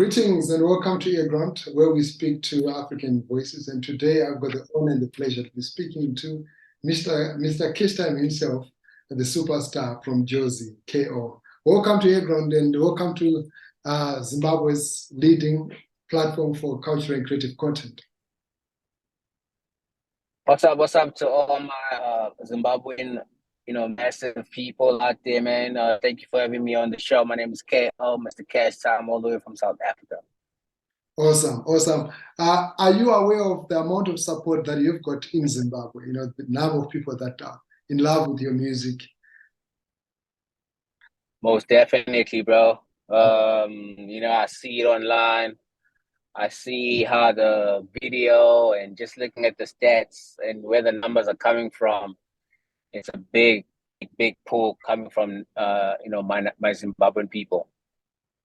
Greetings and welcome to earGROUND, where we speak to African voices. And today I've got the honor and the pleasure to be speaking to Mr. Keshtime himself, the superstar from Jozi, KO. Welcome to earGROUND and welcome to Zimbabwe's leading platform for cultural and creative content. What's up to all my Zimbabwean, massive people out there, man. Thank you for having me on the show. My name is KO, Mr. Keshtime, all the way from South Africa. Awesome. Are you aware of the amount of support that you've got in Zimbabwe? You know, the number of people that are in love with your music. Most definitely, bro. I see it online. I see how the video and just looking at the stats and where the numbers are coming from. It's a big pull coming from my Zimbabwean people.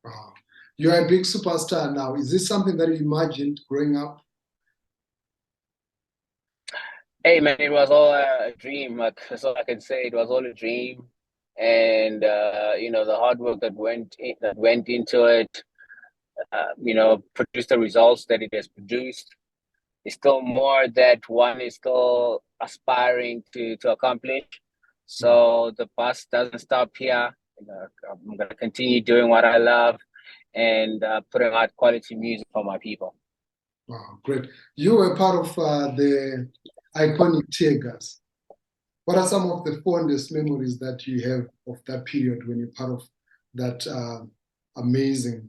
Wow. You're a big superstar now. Is this something that you imagined growing up? Hey man, it was all a dream. Like, that's all I can say. It was all a dream, and the hard work that went into it, produced the results that it has produced. It's still more that one is still aspiring to accomplish. So the bus doesn't stop here. I'm gonna continue doing what I love and putting out quality music for my people. Wow, great. You were part of the iconic Teargas. What are some of the fondest memories that you have of that period when you're part of that amazing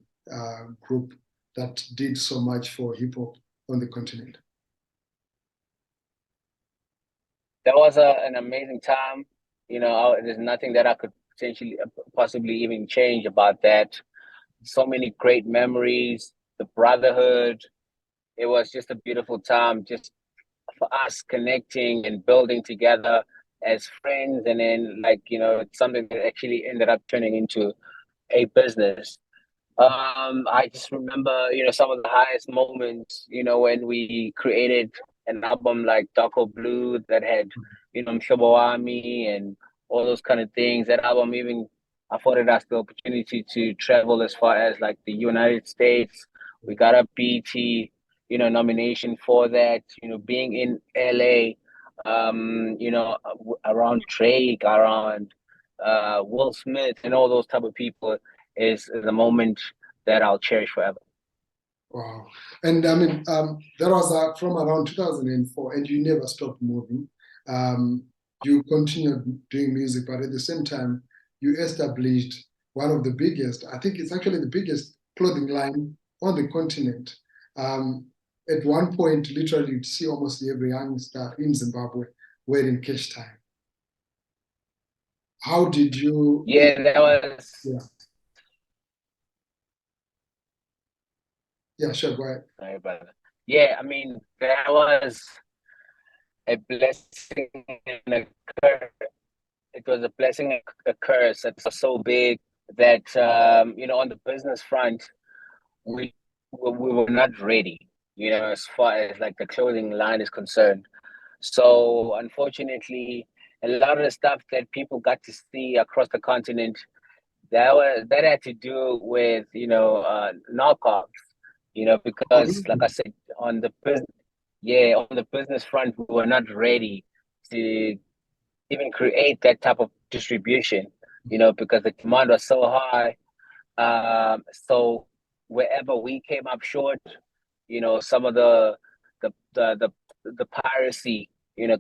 group that did so much for hip hop on the continent? That was an amazing time. There's nothing that I could possibly even change about that. So many great memories, the brotherhood. It was just a beautiful time, just for us connecting and building together as friends. And then, it's something that actually ended up turning into a business. I just remember, some of the highest moments, when we created an album like Darko Blue that had, Mhlobo Wami and all those kind of things. That album even afforded us the opportunity to travel as far as like the United States. We got a BT, nomination for that. Being in LA, around Drake, around Will Smith, and all those type of people is a moment that I'll cherish forever. Wow. And I mean, that was from around 2004, and you never stopped moving. You continued doing music, but at the same time, you established one of the biggest, I think it's actually the biggest clothing line on the continent. At one point, literally, you'd see almost every youngster in Zimbabwe wearing Keshtime. How did you? Yeah, that was. Yeah. Yeah, sure, go ahead. Sorry about that. Yeah, I mean, that was a blessing and a curse. It was a blessing and a curse. It was so big that, on the business front, we were not ready, as far as like the clothing line is concerned. So unfortunately, a lot of the stuff that people got to see across the continent, that had to do with, knockoffs. Because like I said, on the business front, we were not ready to even create that type of distribution, because the demand was so high. So wherever we came up short, some of the piracy,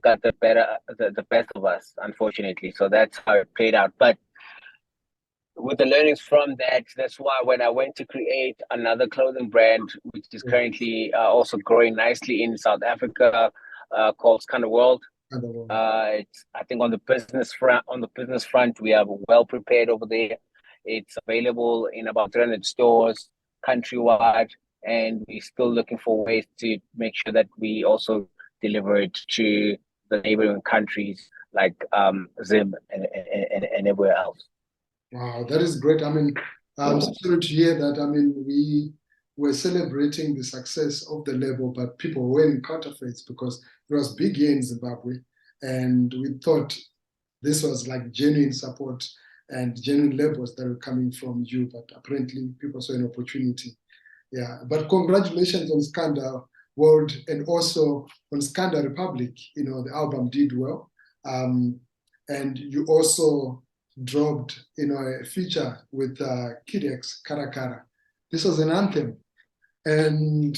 got the best of us, unfortunately. So that's how it played out. But with the learnings from that, that's why when I went to create another clothing brand, which is currently also growing nicely in South Africa, called Skhanda World. I think on the business front, we are well prepared over there. It's available in about 300 stores countrywide, and we're still looking for ways to make sure that we also deliver it to the neighboring countries like Zim and everywhere else. Wow, that is great. I mean, I'm sorry to hear that. I mean, we were celebrating the success of the label, but people were wearing counterfeits because it was big here in Zimbabwe. And we thought this was like genuine support and genuine labels that were coming from you, but apparently people saw an opportunity. Yeah, but congratulations on Skhanda World and also on Skhanda Republic. The album did well. And you also dropped, a feature with Kidex, Kara Kara. This was an anthem. And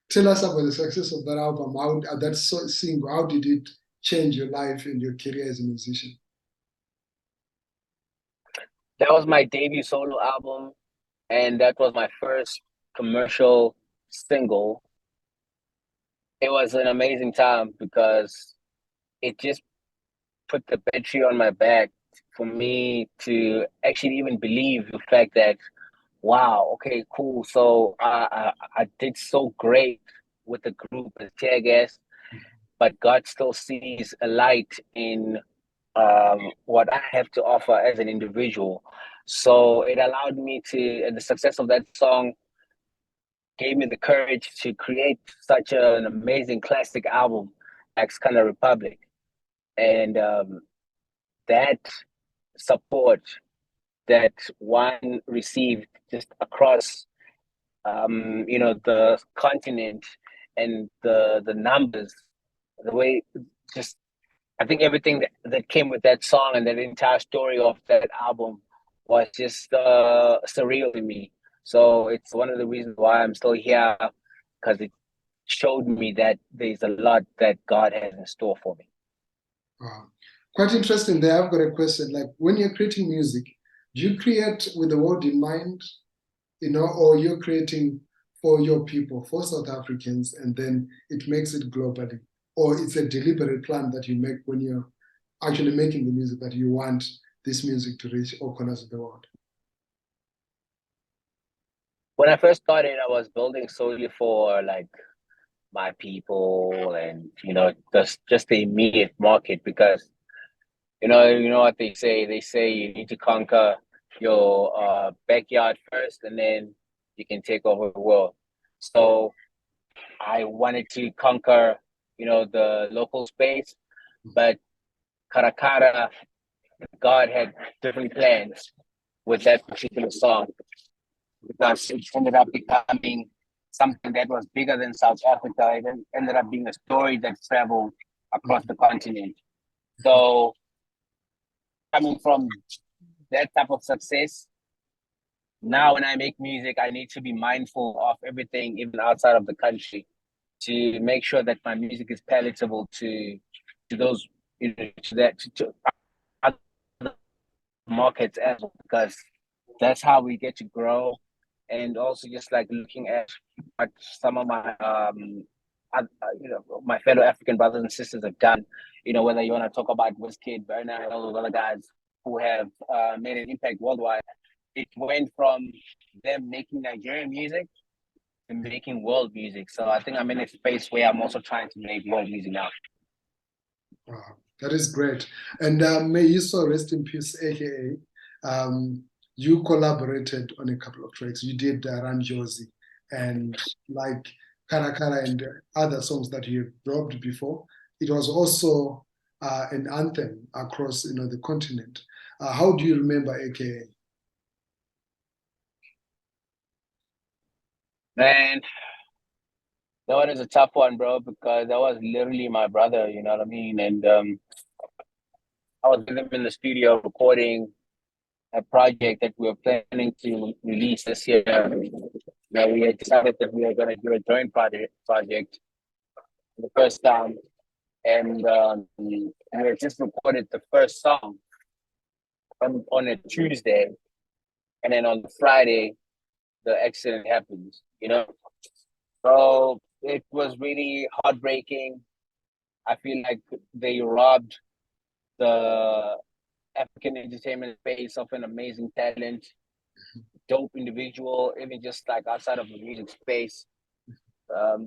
tell us about the success of that album. Single, how did it change your life and your career as a musician? That was my debut solo album, and that was my first commercial single. It was an amazing time because it just put the battery on my back for me to actually even believe the fact that, wow, okay, cool. So I did so great with the group as Teargas, but God still sees a light in what I have to offer as an individual. So it allowed me to, and the success of that song gave me the courage to create such an amazing classic album like Skhanda Republic. And that support that one received just across the continent and the numbers, the way, just I think everything that came with that song and that entire story of that album was just surreal to me. So it's one of the reasons why I'm still here, because it showed me that there's a lot that God has in store for me. Wow. Quite interesting there. I've got a question. Like when you're creating music, do you create with the world in mind, or you're creating for your people, for South Africans, and then it makes it globally? Or it's a deliberate plan that you make when you're actually making the music that you want this music to reach all corners of the world? When I first started, I was building solely for like my people and just the immediate market, because you know what they say. They say you need to conquer your backyard first, and then you can take over the world. So I wanted to conquer, the local space, but Karakara, God had different plans with that particular song, because it ended up becoming something that was bigger than South Africa. It ended up being a story that traveled across the continent. So coming from that type of success, now when I make music, I need to be mindful of everything, even outside of the country, to make sure that my music is palatable to those, to other markets as well, because that's how we get to grow. And also just like looking at what some of my my fellow African brothers and sisters have done, whether you want to talk about Wizkid, Burna, and all those other guys who have made an impact worldwide. It went from them making Nigerian music to making world music. So I think I'm in a space where I'm also trying to make world music now. Wow, that is great. And may you so rest in peace, aka. You collaborated on a couple of tracks. You did Ran Josie and like Kara Kara and other songs that you dropped before. It was also an anthem across the continent. How do you remember AKA? Man, that one is a tough one, bro, because that was literally my brother, you know what I mean? And I was with him in the studio recording a project that we were planning to release this year. Now we had decided that we were going to do a joint project for the first time, and we had just recorded the first song on a Tuesday, and then on the Friday the accident happens. So it was really heartbreaking. I feel like they robbed the African entertainment space of an amazing talent, dope individual, even just like outside of the music space.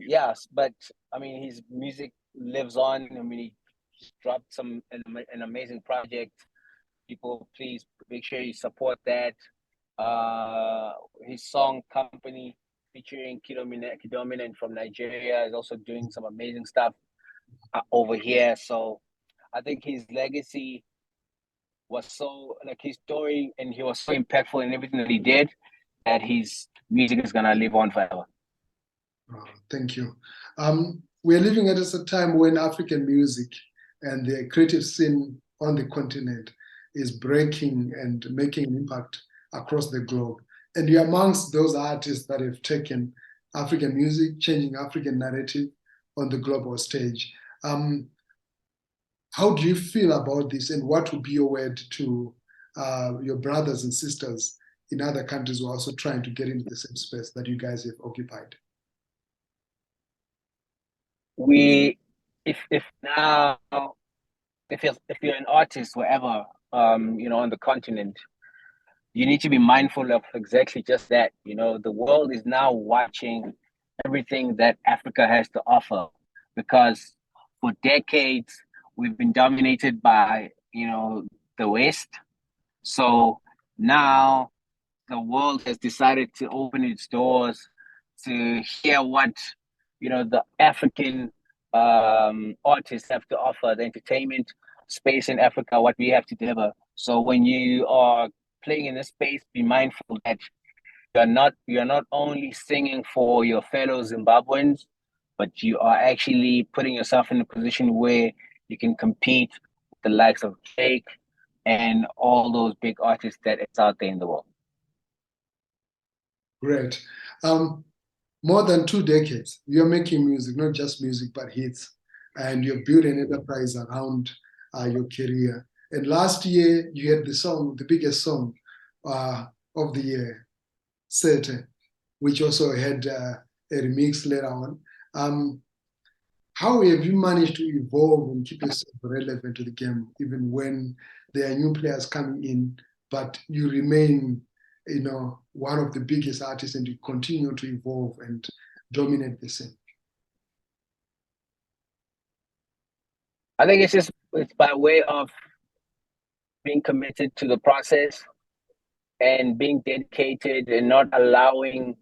Yes, but I mean, his music lives on. I mean, he dropped an amazing project. People, please make sure you support that. His song company featuring Kidominant from Nigeria is also doing some amazing stuff over here. So I think his legacy was so like his story, and he was so impactful in everything that he did, that his music is gonna live on forever. Oh, thank you. We're living at a time when African music and the creative scene on the continent is breaking and making an impact across the globe. And you're amongst those artists that have taken African music, changing African narrative on the global stage. How do you feel about this, and what would be your word to your brothers and sisters in other countries who are also trying to get into the same space that you guys have occupied? If now, if you're an artist wherever, on the continent, you need to be mindful of exactly just that. The world is now watching everything that Africa has to offer, because for decades we've been dominated by, the West. So now the world has decided to open its doors to hear what, the African artists have to offer, the entertainment space in Africa, what we have to deliver. So when you are playing in this space, be mindful that you're not only singing for your fellow Zimbabweans, but you are actually putting yourself in a position where you can compete with the likes of Drake and all those big artists that it's out there in the world. Great. More than 2 decades, you're making music, not just music, but hits. And you've built an enterprise around your career. And last year, you had the biggest song of the year, Sete, which also had a remix later on. How have you managed to evolve and keep yourself relevant to the game, even when there are new players coming in, but you remain, one of the biggest artists, and you continue to evolve and dominate the scene? I think it's by way of being committed to the process and being dedicated and not allowing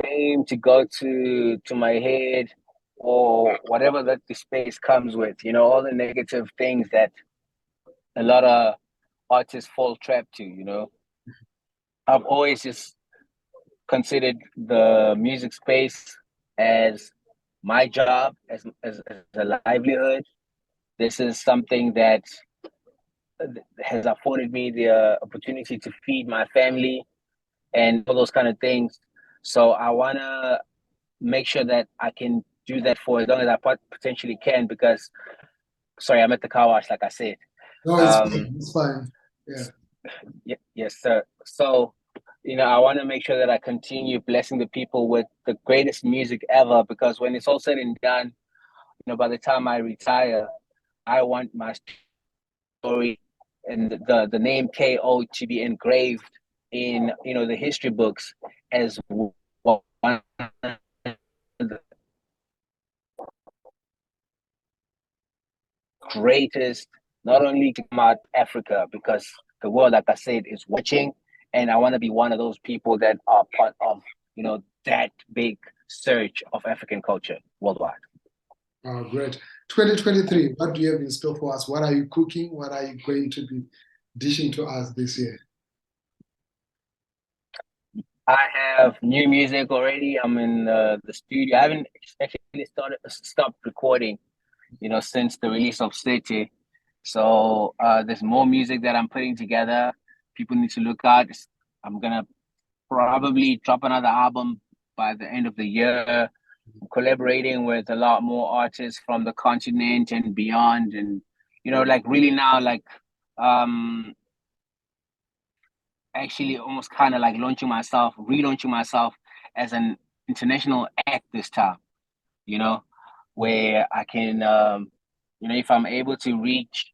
fame to go to my head, or whatever that the space comes with, all the negative things that a lot of artists fall trap to. I've always just considered the music space as my job, as a livelihood. This is something that has afforded me the opportunity to feed my family and all those kind of things. So I want to make sure that I can do that for as long as I potentially can, because, sorry, I'm at the car wash, like I said. No, it's fine. Yeah. Yes, sir. So, I want to make sure that I continue blessing the people with the greatest music ever, because when it's all said and done, by the time I retire, I want my story and the name KO to be engraved in, the history books as one of the greatest, not only to come out Africa, because the world, like I said, is watching, and I want to be one of those people that are part of, that big surge of African culture worldwide. Oh, great. 2023, what do you have in store for us? What are you cooking? What are you going to be dishing to us this year? I have new music already. I'm in the studio. I haven't actually stopped recording, since the release of City. So there's more music that I'm putting together. People need to look out. I'm gonna probably drop another album by the end of the year. I'm collaborating with a lot more artists from the continent and beyond, and really now, actually almost kind of like relaunching myself as an international act this time. Where I can, if I'm able to reach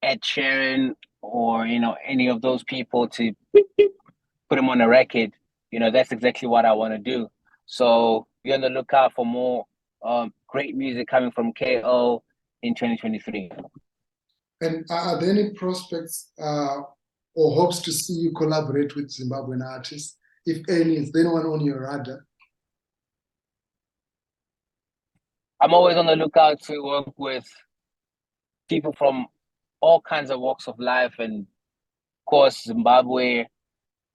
Ed Sheeran or any of those people to put them on a record, that's exactly what I want to do. So be on the lookout for more great music coming from KO in 2023. And are there any prospects or hopes to see you collaborate with Zimbabwean artists? If any, is there anyone on your radar? I'm always on the lookout to work with people from all kinds of walks of life, and of course Zimbabwe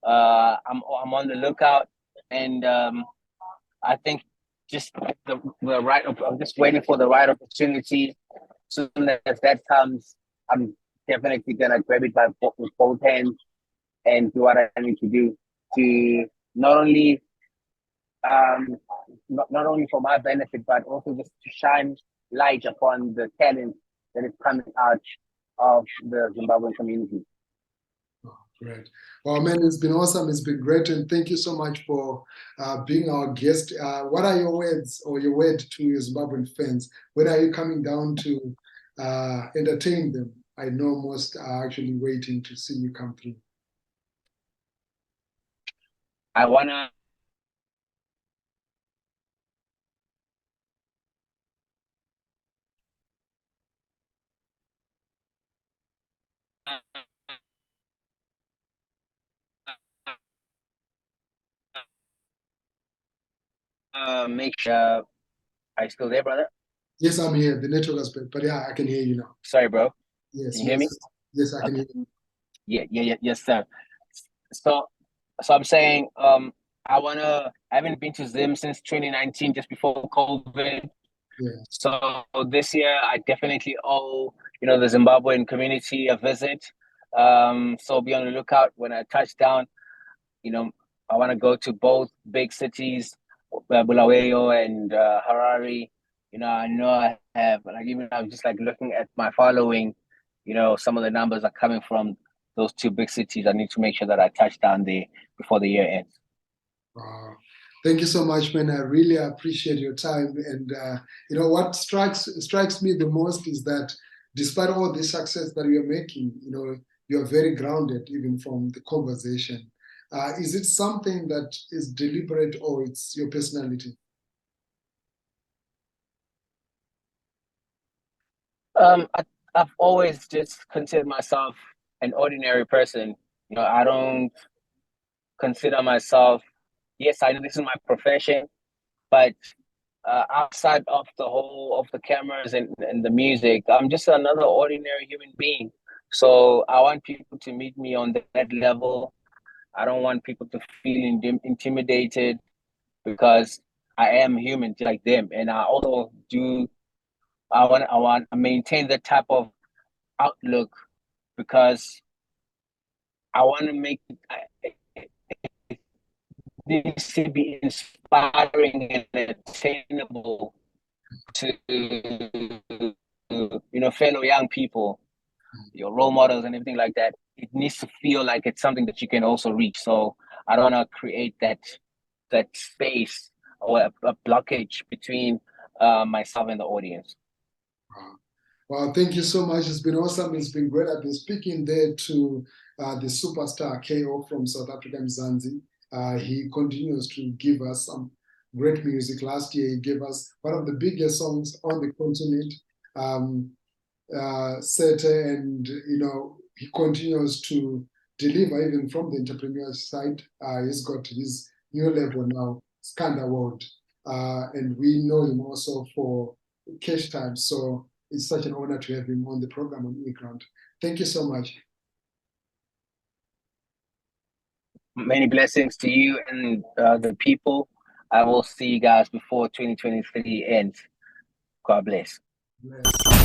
I'm on the lookout, and I think just the right. I'm just waiting for the right opportunity. Soon as that comes, I'm definitely gonna grab it with both hands and do what I need to do to not only not only for my benefit, but also just to shine light upon the talent that is coming out of the Zimbabwean community. Oh, great. Well, man, it's been awesome. It's been great. And thank you so much for being our guest. What are your words or your word to your Zimbabwean fans? When are you coming down to entertain them? I know most are actually waiting to see you come through. I wanna make sure. Are you still there, brother? Yes, I'm here. The network has been, but yeah, I can hear you now. Sorry, bro. Yes, Can you hear me? yes, I can Okay. hear you. Yes, sir. So, so I'm saying, I haven't been to Zim since 2019, just before COVID. Yes. So this year, I definitely owe, the Zimbabwean community a visit. So be on the lookout when I touch down. You know, I want to go to both big cities, Bulawayo and Harare. I know I have, like even I'm just like looking at my following. Some of the numbers are coming from those two big cities. I need to make sure that I touch down there before the year ends. Thank you so much, man. I really appreciate your time. And what strikes me the most is that despite all the success that you're making, you're very grounded, even from the conversation. Is it something that is deliberate or it's your personality? I've always just considered myself an ordinary person. I don't consider myself. Yes, I know this is my profession, but outside of the whole of the cameras and the music, I'm just another ordinary human being. So I want people to meet me on that level. I don't want people to feel intimidated because I am human just like them, and I also do. I want to maintain that type of outlook because I want to make this to be inspiring and attainable to fellow young people, your role models and everything like that. It needs to feel like it's something that you can also reach. So I don't want to create that space or a blockage between myself and the audience. Well, thank you so much. It's been awesome. It's been great. I've been speaking there to the superstar KO from South Africa, Mzansi. He continues to give us some great music. Last year, he gave us one of the biggest songs on the continent, Sete, and he continues to deliver even from the entrepreneurial side. He's got his new label now, Skhanda World, and we know him also for Cash Time. So it's such an honor to have him on the program on earGROUND. Thank you so much. Many blessings to you and the people. I will see you guys before 2023 ends. God bless. Bless.